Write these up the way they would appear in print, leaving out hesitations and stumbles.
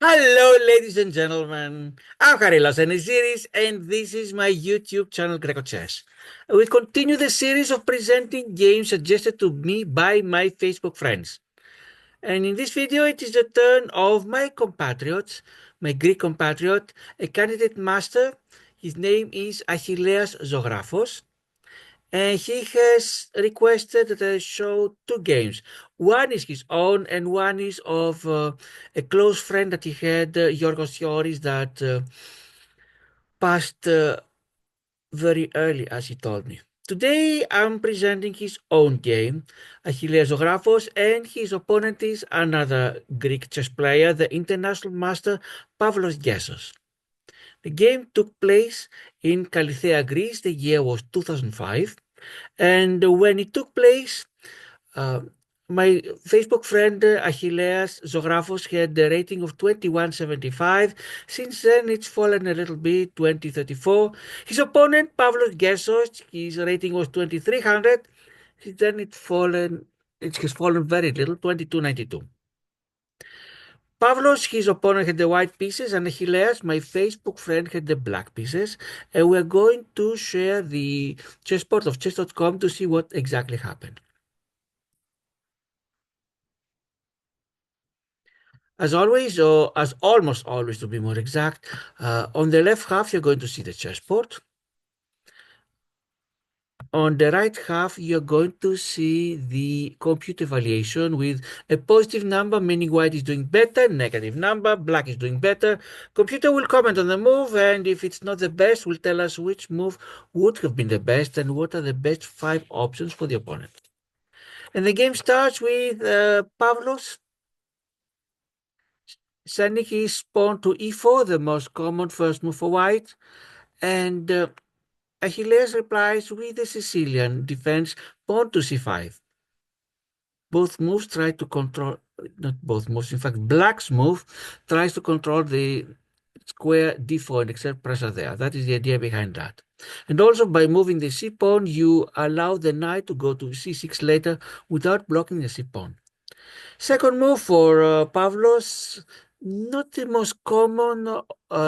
Hello, ladies and gentlemen. I'm Harilas Series, and this is my YouTube channel, grecochess. We continue the series of presenting games suggested to me by my Facebook friends. And in this video, it is the turn of my compatriot, my Greek compatriot, a candidate master. His name is Achilleas Zographos. And he has requested that I show two games. One is his own, and one is of a close friend that he had, Yorgos Ioris, that passed very early, as he told me. Today, I'm presenting his own game, Achilleas Zographos, and his opponent is another Greek chess player, the international master Pavlos Γκέσος. The game took place in Kαλλιθέα, Greece. The year was 2005. And when it took place, uh, my Facebook friend Achilleas Ζωγράφος had a rating of 2175. Since then, it's fallen a little bit, 2034. His opponent, Pavlos Γκέσος, his rating was 2300. Since then, it has fallen very little, 2292. Pavlos, his opponent, had the white pieces, and Achilleas, my Facebook friend, had the black pieces. And we're going to share the chessboard of chess.com to see what exactly happened. As always, or as almost always to be more exact, on the left half you're going to see the chessboard. On the right half, you're going to see the computer evaluation with a positive number, meaning white is doing better, negative number, black is doing better. Computer will comment on the move, and if it's not the best, will tell us which move would have been the best and what are the best 5 options for the opponent. And the game starts with Pavlos sending his pawn to e4, the most common first move for white, and Achilles replies with the Sicilian defense, pawn to c5. Both moves try to control, not both moves, in fact, black's move tries to control the square d4 and exert pressure there. That is the idea behind that. And also by moving the c-pawn, you allow the knight to go to c6 later without blocking the c-pawn. Second move for Pavlos, not the most common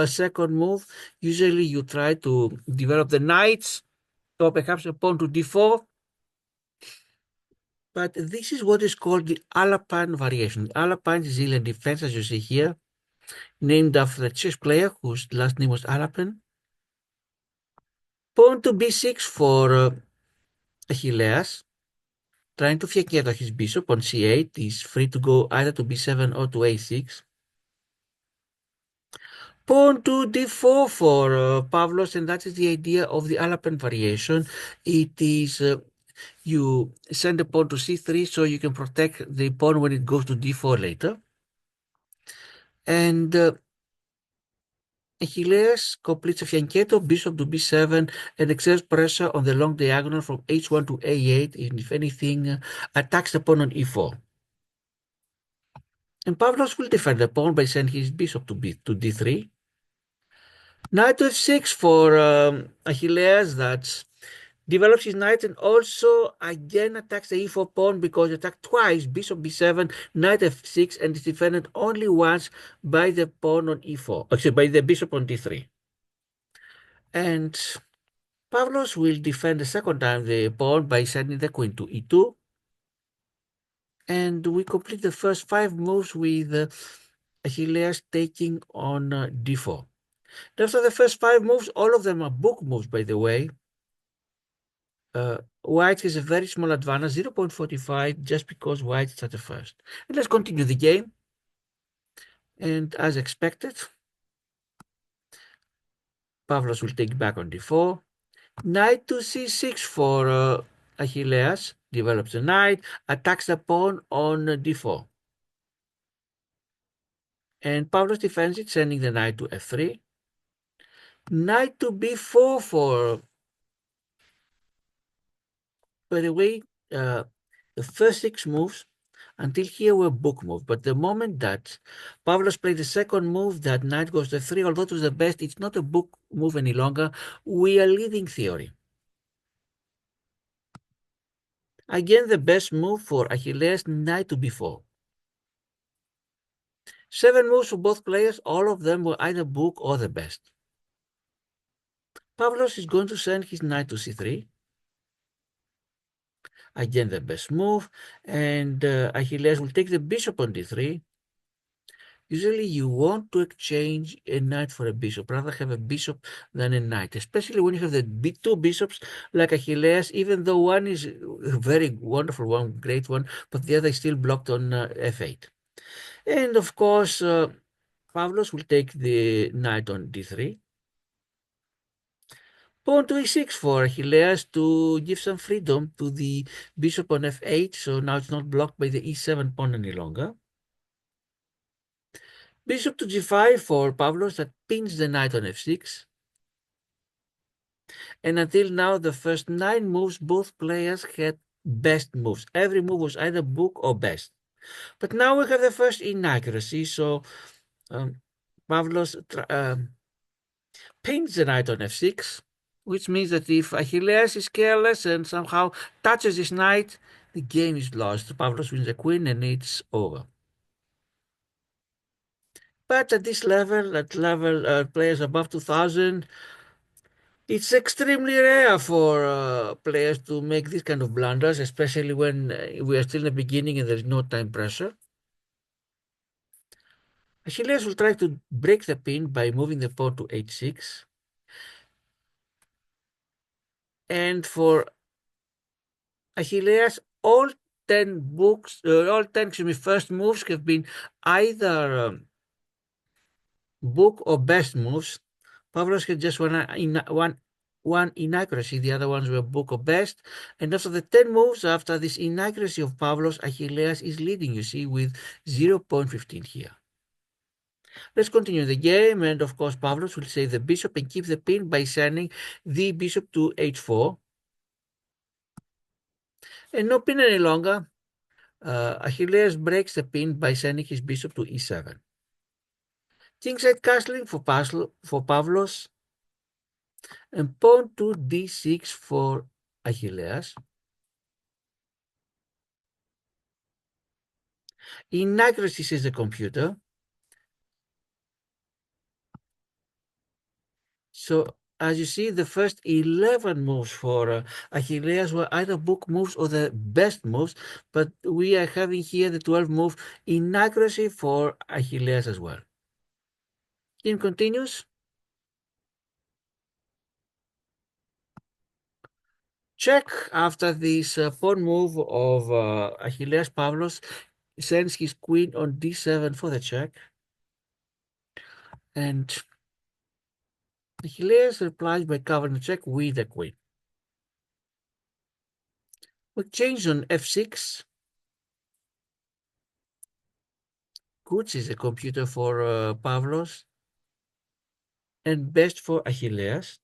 second move. Usually you try to develop the knights, or perhaps a pawn to d4. But this is what is called the Alapine variation. Alapine Sicilian defense, as you see here, named after the chess player whose last name was Alapine. Pawn to b6 for Achilleas, trying to fianchetto his bishop on c8. He's free to go either to b7 or to a6. Pawn to d4 for Pavlos, and that is the idea of the Alapine variation. It is you send the pawn to c3 so you can protect the pawn when it goes to d4 later. And Achilles completes a fianchetto, bishop to b7, and exerts pressure on the long diagonal from h1 to a8, and if anything, attacks the pawn on e4. And Pavlos will defend the pawn by sending his bishop to d3. Knight to f6 for Achilles, that develops his knight and also again attacks the e4 pawn because it attacked twice, bishop b7, knight f6, and is defended only once by the pawn on e4, actually by the bishop on d3. And Pavlos will defend the second time the pawn by sending the queen to e2. And we complete the first 5 moves with Achilles taking on d4. After the first 5 moves, all of them are book moves, by the way. White has a very small advantage, 0.45, just because white is at the first. And let's continue the game. And as expected, Pavlos will take back on d4. Knight to c6 for Achilles, develops the knight, attacks the pawn on d4. And Pavlos defends it, sending the knight to f3. Knight to b4 for, by the way, the first 6 moves until here were book moves, but the moment that Pavlos played the second move, that knight goes to f3, although it was the best, it's not a book move any longer. We are leading theory. Again, the best move for Achilles, knight to b4. 7 moves for both players, all of them were either book or the best. Pavlos is going to send his knight to c3. Again, the best move. And Achilles will take the bishop on d3. Usually you want to exchange a knight for a bishop, rather have a bishop than a knight, especially when you have the two bishops like Achilles, even though one is a very wonderful one, great one, but the other is still blocked on f8. And of course, Pavlos will take the knight on d3. Pawn to e6 for Achilles to give some freedom to the bishop on f8, so now it's not blocked by the e7 pawn any longer. Bishop to g5 for Pavlos that pins the knight on f6. And until now, the first 9 moves, both players had best moves. Every move was either book or best. But now we have the first inaccuracy, so Pavlos pins the knight on f6, which means that if Achilles is careless and somehow touches his knight, the game is lost. Pavlos wins the queen and it's over. But at this level, players above 2000, it's extremely rare for players to make this kind of blunders, especially when we are still in the beginning and there is no time pressure. Achilles will try to break the pin by moving the pawn to h6. And for Achilles, all 10 first moves have been either book or best moves. Pavlos had just one inaccuracy, the other ones were book or best. And after the 10 moves, after this inaccuracy of Pavlos, Achilles is leading, you see, with 0.15 here. Let's continue the game, and of course Pavlos will save the bishop and keep the pin by sending the bishop to h4. And no pin any longer. Achilles breaks the pin by sending his bishop to e7. Kingside castling for Pavlos, and pawn to d6 for Achilles. Inaccuracy, says the computer. So as you see, the first 11 moves for Achilles were either book moves or the best moves, but we are having here the 12 move inaccuracy for Achilles as well. Game continues. Check after this pawn move of Achilles. Pavlos sends his queen on d7 for the check. And Achilles replies by covering the check with the queen. We change on f6. Good is a computer for Pavlos. And best for Achilles.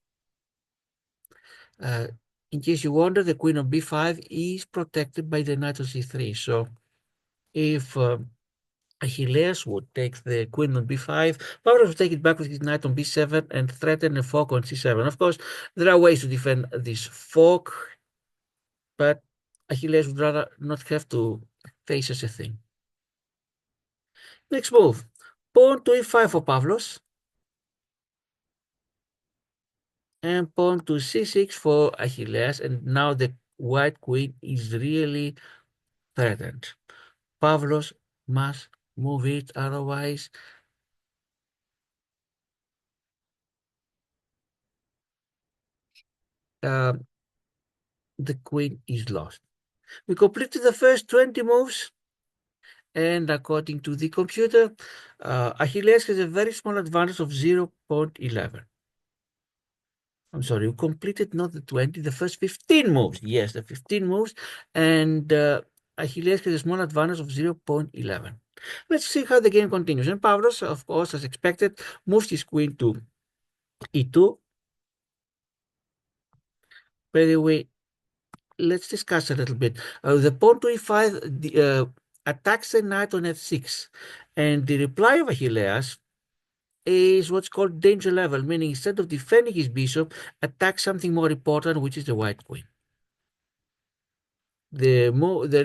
In case you wonder, the queen on b5 is protected by the knight on c3. So if Achilles would take the queen on b5, Pavlos would take it back with his knight on b7 and threaten a fork on c7. Of course, there are ways to defend this fork, but Achilles would rather not have to face such a thing. Next move, pawn to e5 for Pavlos. And pawn to c6 for Achilles, and now the white queen is really threatened. Pavlos must move it, otherwise the queen is lost. We completed the first 20 moves, and according to the computer, Achilles has a very small advantage of 0.11. I'm sorry, we completed not the 20, the first 15 moves. Yes, the 15 moves, and Achilles has a small advantage of 0.11. Let's see how the game continues. And Pavlos, of course, as expected, moves his queen to e2. By the way, let's discuss a little bit. The pawn to e5 attacks the knight on f6, and the reply of Achilles is what's called danger level, meaning instead of defending his bishop, attacks something more important, which is the white queen. The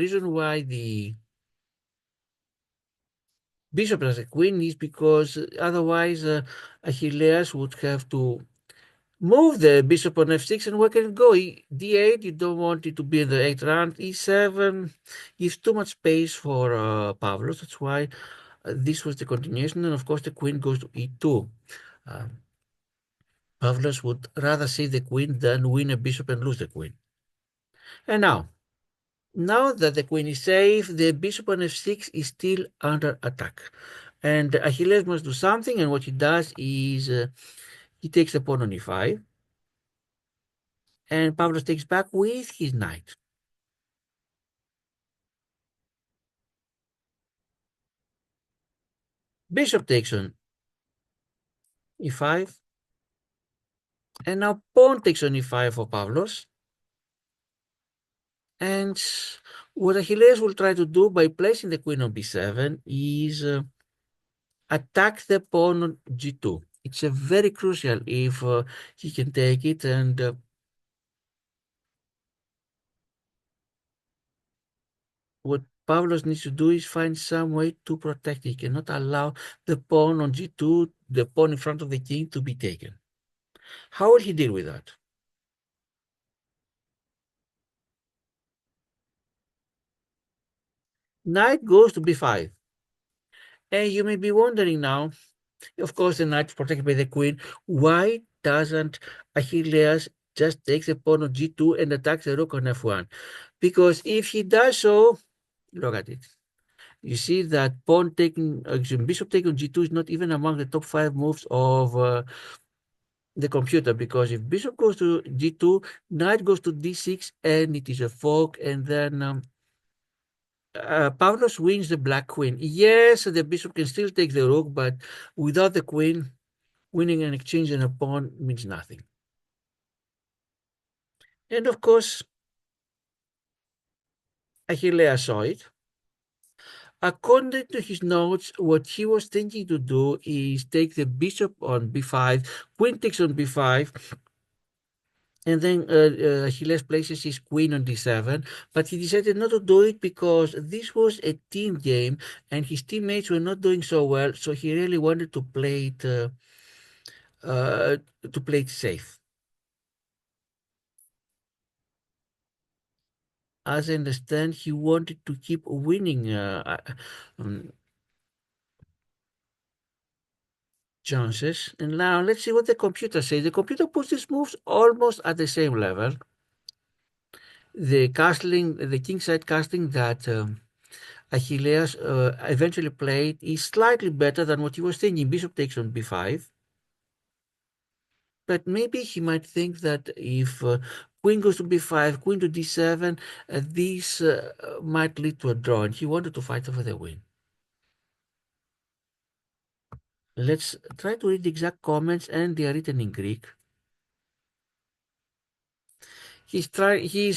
reason why the bishop as a queen is because otherwise Achilles would have to move the bishop on f6, and where can it go? D8, you don't want it to be in the 8th round. E7 gives too much space for Pavlos. That's why this was the continuation. And of course, the queen goes to E2. Pavlos would rather save the queen than win a bishop and lose the queen. And now that the queen is safe, the bishop on f6 is still under attack. And Achilles must do something, and what he does is he takes the pawn on e5, and Pavlos takes back with his knight. Bishop takes on e5, and now pawn takes on e5 for Pavlos. And what Achilles will try to do by placing the queen on b7 is attack the pawn on g2. It's a very crucial if he can take it, and what Pavlos needs to do is find some way to protect. He cannot allow the pawn on g2, the pawn in front of the king, to be taken. How will he deal with that? Knight goes to b5. And you may be wondering now, of course, the knight is protected by the queen. Why doesn't Achilles just take the pawn on g2 and attack the rook on f1? Because if he does so, look at it. You see that pawn taking, bishop taking g2 is not even among the top 5 moves of the computer, because if bishop goes to g2, knight goes to d6, and it is a fork, and then Pavlos wins the black queen. Yes, the bishop can still take the rook, but without the queen, winning an exchange and a pawn means nothing. And of course, Achilles saw it. According to his notes, what he was thinking to do is take the bishop on b5, queen takes on b5, and then Achilles places his queen on d7, but he decided not to do it because this was a team game and his teammates were not doing so well, so he really wanted to play it safe. As I understand, he wanted to keep winning chances. And now let's see what the computer says. The computer puts these moves almost at the same level. The kingside castling that Achilles eventually played is slightly better than what he was thinking. Bishop takes on b5. But maybe he might think that if queen goes to b5, queen to d7, this might lead to a draw, and he wanted to fight over the win. Let's try to read the exact comments, and they are written in Greek. He's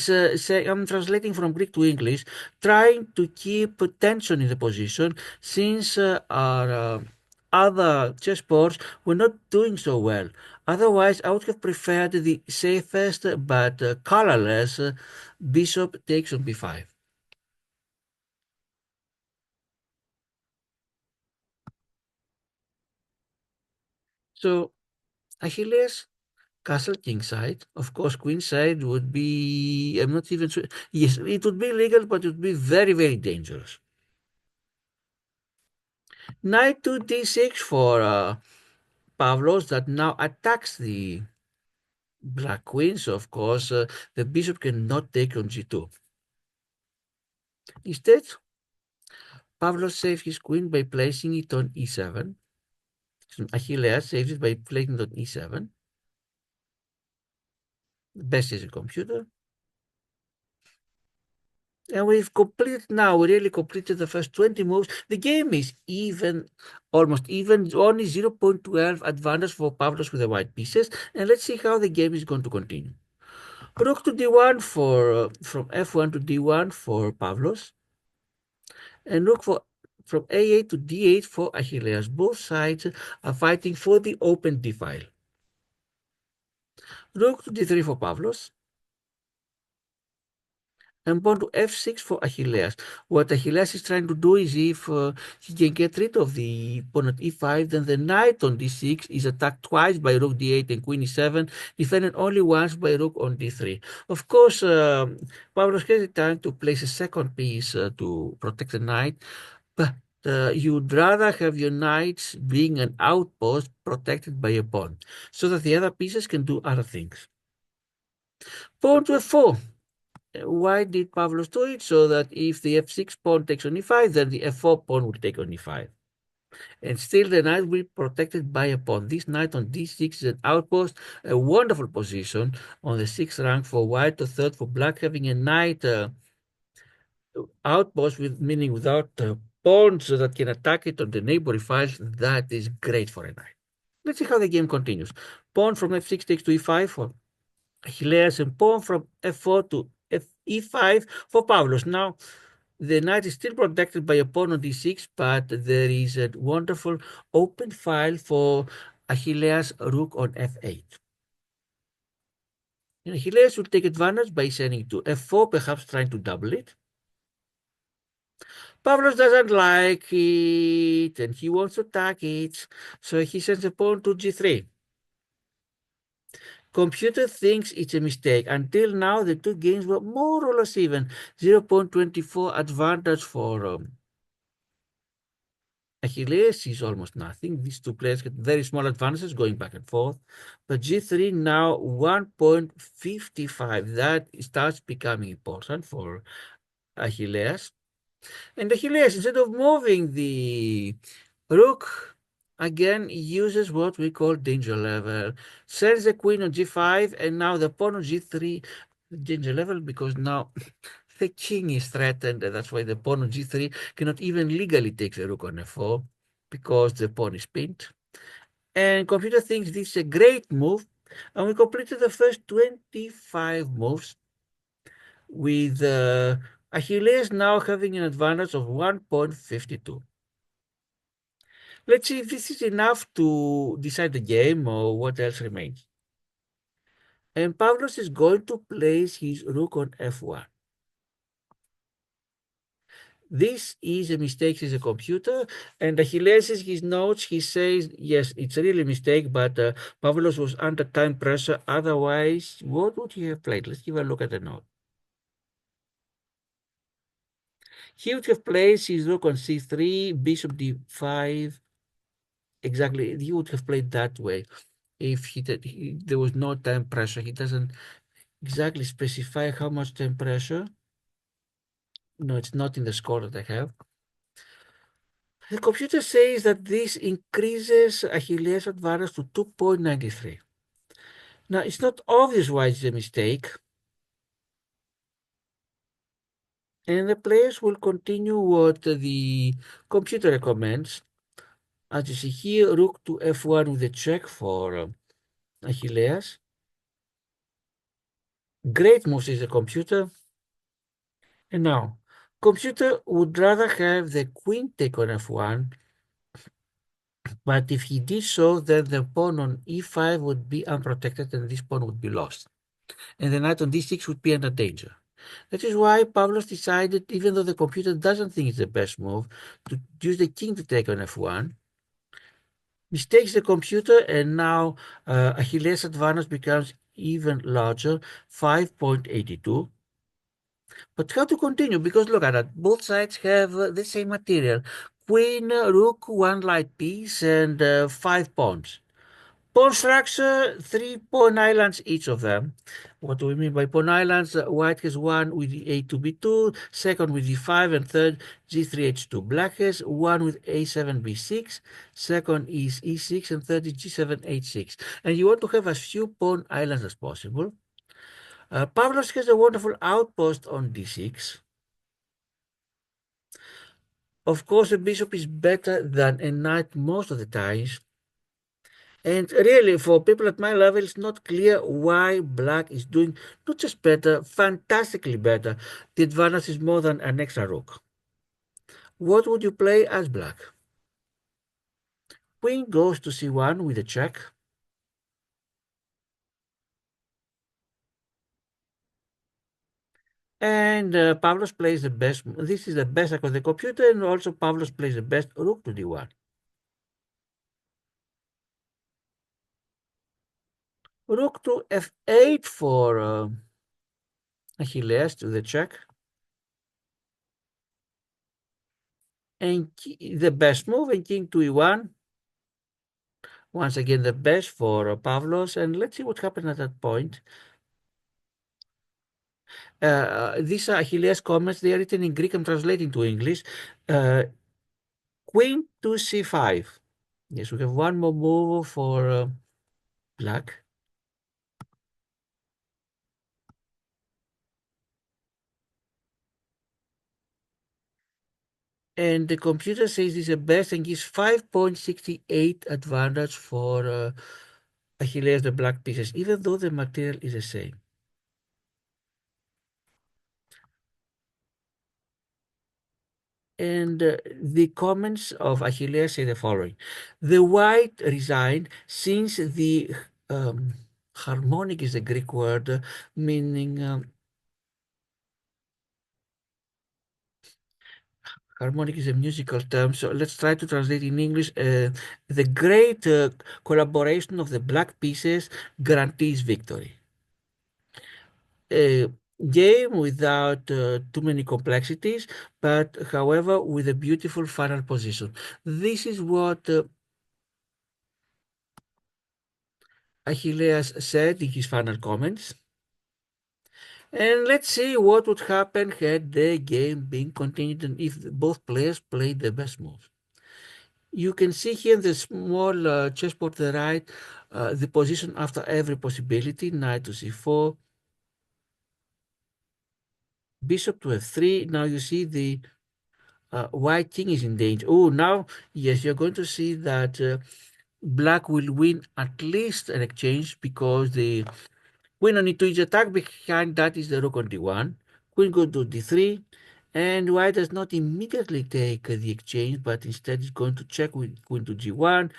saying, I'm translating from Greek to English, trying to keep tension in the position since our other chessboards were not doing so well. Otherwise, I would have preferred the safest but colorless bishop takes on b5. So Achilles castle kingside. Of course, queenside would be, I'm not even sure. Yes, it would be legal, but it would be very, very dangerous. Knight to d6 for Pavlos that now attacks the black queen. So, of course, the bishop cannot take on g2. Instead, Pavlos saves his queen by placing it on e7. Achilles saves it by placing it on e7. Best is a computer. And we've completed now, we really completed the first 20 moves. The game is even, almost even, only 0.12 advantage for Pavlos with the white pieces. And let's see how the game is going to continue. Rook to d1 for, from f1 to d1 for Pavlos. And rook from a8 to d8 for Achilles. Both sides are fighting for the open d file. Rook to d3 for Pavlos. and pawn to f6 for Achilles. What Achilles is trying to do is if he can get rid of the pawn at e5, then the knight on d6 is attacked twice by rook d8 and queen e7, defended only once by rook on d3. Of course, Pavlos has the time to place a second piece to protect the knight, but you'd rather have your knights being an outpost protected by a pawn, so that the other pieces can do other things. Pawn to f4. Why did Pavlos do it? So that if the f6 pawn takes on e5, then the f4 pawn will take on e5. And still the knight will be protected by a pawn. This knight on d6 is an outpost, a wonderful position on the 6th rank for white, or third for black, having a knight outpost, meaning without pawns that can attack it on the neighboring files. That is great for a knight. Let's see how the game continues. Pawn from f6 takes to e5 for Achilles, and pawn from f4 to e5 for Pavlos. Now, the knight is still protected by a pawn on d6, but there is a wonderful open file for Achilles' rook on f8. And Achilles will take advantage by sending to f4, perhaps trying to double it. Pavlos doesn't like it, and he wants to attack it, so he sends a pawn to g3. Computer thinks it's a mistake. Until now, the two games were more or less even. 0.24 advantage for Achilles is almost nothing. These two players get very small advantages going back and forth. But g3 now 1.55. That starts becoming important for Achilles. And Achilles, instead of moving the rook, again uses what we call danger level. Sends the queen on g5, and now the pawn on g3, danger level, because now the king is threatened, and that's why the pawn on g3 cannot even legally take the rook on f4, because the pawn is pinned. And computer thinks this is a great move, and we completed the first 25 moves with Achilles now having an advantage of 1.52. Let's see if this is enough to decide the game or what else remains. And Pavlos is going to place his rook on f1. This is a mistake, says a computer, and Achilles says his notes, he says, yes, it's really a mistake, but Pavlos was under time pressure. Otherwise, what would he have played? Let's give a look at the note. He would have placed his rook on c3, bishop d5. Exactly, he would have played that way if there was no time pressure. He doesn't exactly specify how much time pressure. No, it's not in the score that I have. The computer says that this increases Achilles' advantage to 2.93. Now, it's not obvious why it's a mistake. And the players will continue what the computer recommends. As you see here, rook to f1 with a check for Achilles. Great move, says the computer. And now, computer would rather have the queen take on f1, but if he did so, then the pawn on e5 would be unprotected and this pawn would be lost. And the knight on d6 would be under danger. That is why Pavlos decided, even though the computer doesn't think it's the best move, to use the king to take on f1. Mistakes the computer, and now Achilles' advantage becomes even larger, 5.82. But how to continue? Because look at that, both sides have the same material. Queen, rook, one light piece, and 5 pawns. Pawn structure, 3 pawn islands each of them. What do we mean by pawn islands? White has one with the a2 b2, second with d5, and third g3 h2. Black has one with a7 b6, second is e6, and third is g7 h6. And you want to have as few pawn islands as possible. Pavlos has a wonderful outpost on d6. Of course, a bishop is better than a knight most of the times. And really, for people at my level, it's not clear why black is doing not just better, fantastically better. The advantage is more than an extra rook. What would you play as black? Queen goes to c1 with a check. And Pavlos plays the best. This is the best attack of the computer, and also Pavlos plays the best rook to d1. Rook to f8 for Achilles to the check. And the best move, and king to e1. Once again, the best for Pavlos. And let's see what happened at that point. These are Achilles comments. They are written in Greek. I'm translating to English. Queen to c5. Yes, we have one more move for black. And the computer says it's the best and gives 5.68 advantage for Achilles, the black pieces, even though the material is the same. And the comments of Achilles say the following. The white resigned since the harmonic is a Greek word meaning harmonic is a musical term, so let's try to translate in English. The great collaboration of the black pieces guarantees victory. A game without too many complexities, but however with a beautiful final position. This is what Achilles said in his final comments. And let's see what would happen had the game been continued and if both players played the best moves. You can see here in the small chessboard to the right the position after every possibility. Knight to c4, bishop to f3. Now you see the white king is in danger. Oh, now, yes, you're going to see that black will win at least an exchange because the queen on e2 is attacked. Behind that is the rook on d1. Queen goes to d3. And white does not immediately take the exchange, but instead is going to check with queen to g1,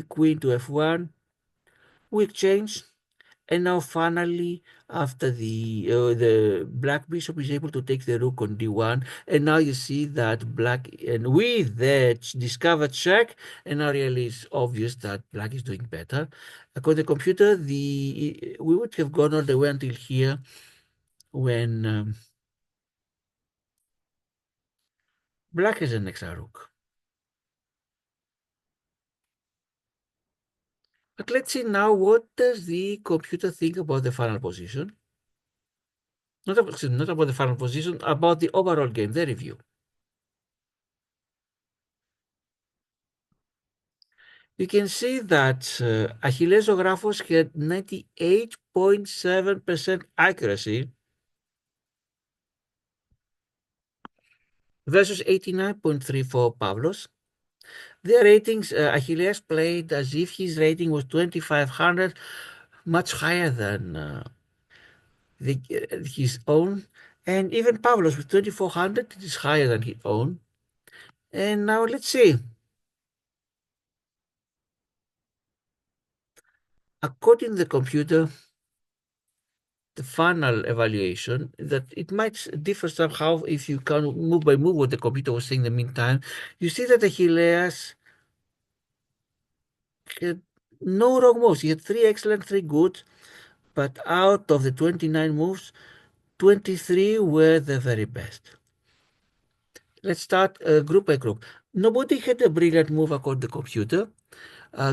queen to f1. We exchange. And now finally, after the black bishop is able to take the rook on d1, and now you see that black, and with the discovered check, and now really it's obvious that black is doing better. According to the computer, we would have gone all the way until here when black has an extra rook. But let's see now, what does the computer think about the final position? Not about the final position, about the overall game, the review. You can see that Achilles Ζωγράφος had 98.7% accuracy versus 89.3 for Pavlos. Their ratings, Achilles played as if his rating was 2500, much higher than his own. And even Pavlos with 2400, it is higher than his own. And now let's see. According to the computer, the final evaluation, that it might differ somehow if you can move by move what the computer was saying in the meantime. You see that Achilles had no wrong moves. He had 3 excellent, 3 good, but out of the 29 moves, 23 were the very best. Let's start group by group. Nobody had a brilliant move according to the computer.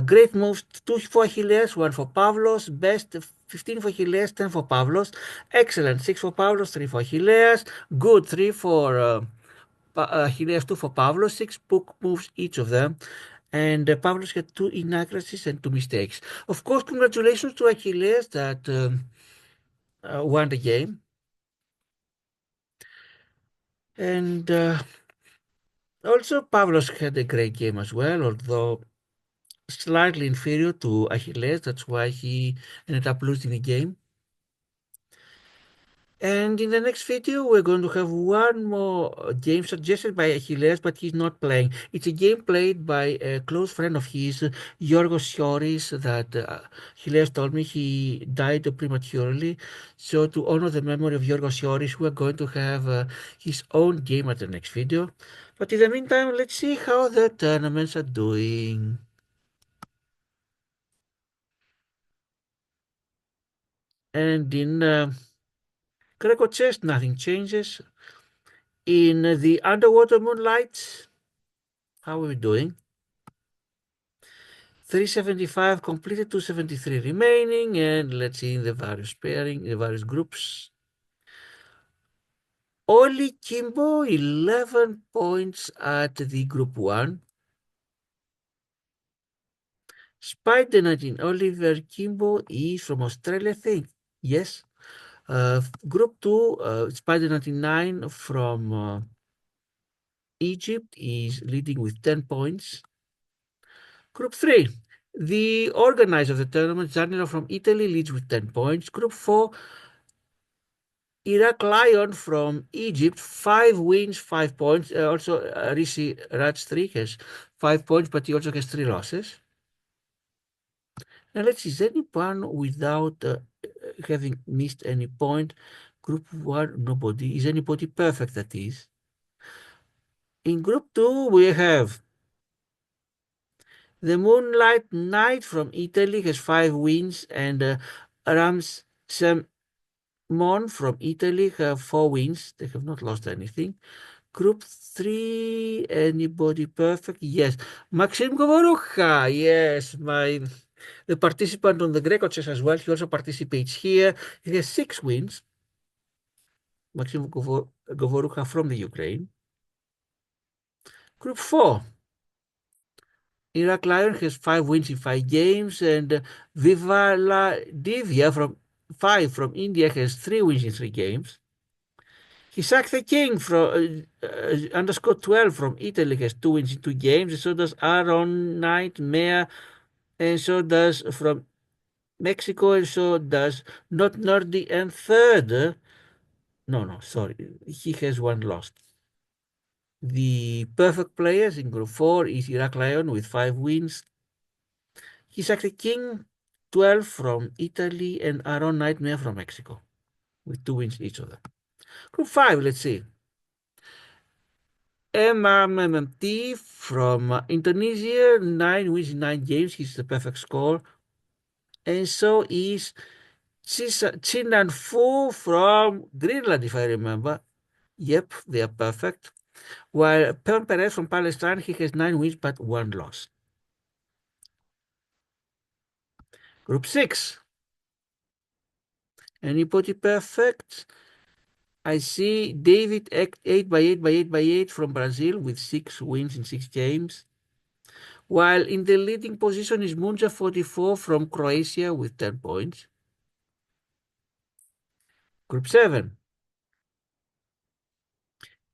Great moves, 2 for Achilles, 1 for Pavlos. Best, 15 for Achilles, 10 for Pavlos. Excellent, 6 for Pavlos, 3 for Achilles. Good, 3 for Achilles, 2 for Pavlos. 6 book moves each of them. And Pavlos had 2 inaccuracies and 2 mistakes. Of course, congratulations to Achilles that won the game. And also Pavlos had a great game as well, although slightly inferior to Achilles. That's why he ended up losing the game. And in the next video, we're going to have one more game suggested by Achilles, but he's not playing. It's a game played by a close friend of his, Yorgos Sioris, that Achilles told me he died prematurely. So to honor the memory of Yorgos Sioris, we're going to have his own game at the next video. But in the meantime, let's see how the tournaments are doing. And in grecochess, nothing changes. In the underwater moonlight, how are we doing? 375 completed, 273 remaining, and let's see in the various pairing, the various groups. Oli Kimbo, 11 points at the group 1. Spider 19, Oliver Kimbo is from Australia, I think. Yes. Group 2, Spider 99 from Egypt is leading with 10 points. Group 3, the organizer of the tournament, Zanilo from Italy, leads with 10 points. Group 4, Iraq Lion from Egypt, 5 wins, 5 points. Also, Rishi Raj 3 has 5 points, but he also has 3 losses. Now let's see, is anyone without having missed any point? Group 1, nobody. Is anybody perfect, that is? In Group 2, we have the Moonlight Knight from Italy, has 5 wins, and Rams Mon from Italy have 4 wins. They have not lost anything. Group 3, anybody perfect? Yes. Maxim Govorucha, yes, the participant on the grecochess as well. He also participates here. He has 6 wins. Maxim Govorucha from the Ukraine. Group 4, Iraq Lion has 5 wins in 5 games, and Vivala Divya from India has 3 wins in 3 games. He the King from underscore 12 from Italy has 2 wins in 2 games, and so does Aaron Nightmare, and so does from Mexico, and so does Not Nerdy and third. No, sorry, he has 1 lost. The perfect players in Group 4 is Iraq Lion with 5 wins. The King 12 from Italy, and Aaron Nightmare from Mexico with 2 wins each of them. Group 5, let's see. MMT from Indonesia, 9 wins in 9 games. He's the perfect score. And so is Chinan Fu from Greenland, if I remember. Yep, they are perfect. While Pem Perez from Palestine, he has 9 wins but 1 loss. Group 6. Anybody perfect? I see David 8 by 8 by 8 by 8 from Brazil with 6 wins in 6 games. While in the leading position is Munja 44 from Croatia with 10 points. Group 7.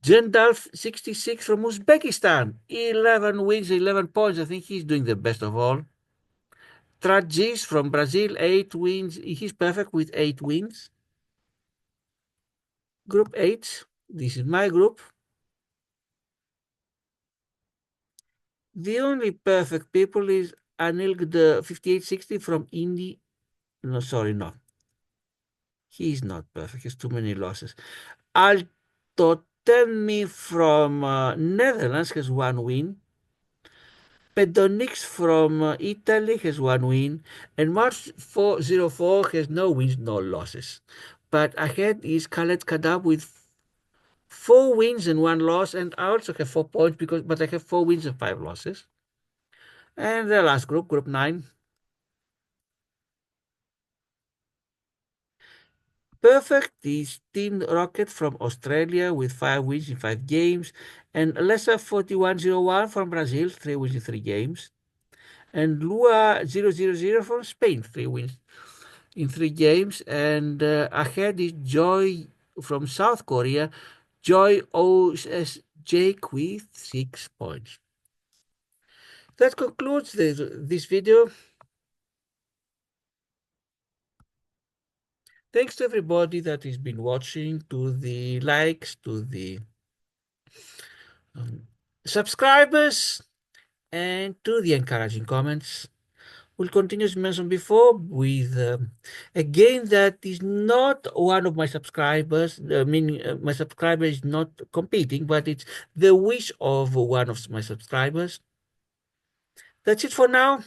Jendalf 66 from Uzbekistan. 11 wins, 11 points. I think he's doing the best of all. Tragis from Brazil, 8 wins. He's perfect with 8 wins. Group 8. This is my group. The only perfect people is Anil the 5860 from India. No, sorry, no. He's not perfect. He has too many losses. Altotemi from Netherlands has 1 win. Pedonix from Italy has 1 win. And March 404 has no wins, no losses. But ahead is Khaled Kadab with 4 wins and 1 loss. And I also have 4 points, but I have 4 wins and 5 losses. And the last group, Group 9. Perfect is Team Rocket from Australia with 5 wins in 5 games, and Lessa 4101 from Brazil, 3 wins in 3 games, and Lua 000 from Spain, 3 wins in 3 games, and ahead is Joy from South Korea, Joy OSJ with 6 points. That concludes this video. Thanks to everybody that has been watching, to the likes, to the subscribers, and to the encouraging comments. We'll continue, as mentioned before, with a game that is not one of my subscribers. Meaning, my subscriber is not competing, but it's the wish of one of my subscribers. That's it for now.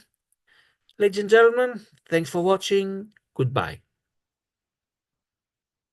Ladies and gentlemen, thanks for watching. Goodbye.